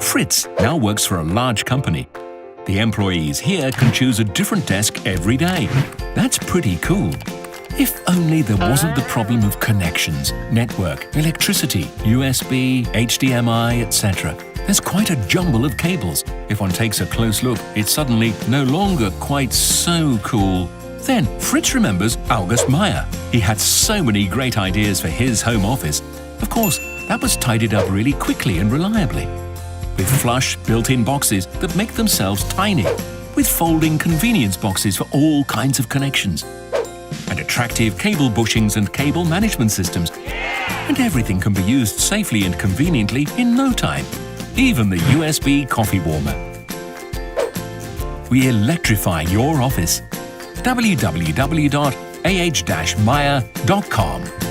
Fritz now works for a large company. The employees here can choose a different desk every day. That's pretty cool. If only there wasn't the problem of connections, network, electricity, USB, HDMI, etc. There's quite a jumble of cables. If one takes a close look, it's suddenly no longer quite so cool. Then Fritz remembers August Meyer. He had so many great ideas for his home office. Of course, that was tidied up really quickly and reliably. With flush, built-in boxes that make themselves tiny, with folding convenience boxes for all kinds of connections, and attractive cable bushings and cable management systems. And everything can be used safely and conveniently in no time, even the USB coffee warmer. We electrify your office. www.ah-meyer.com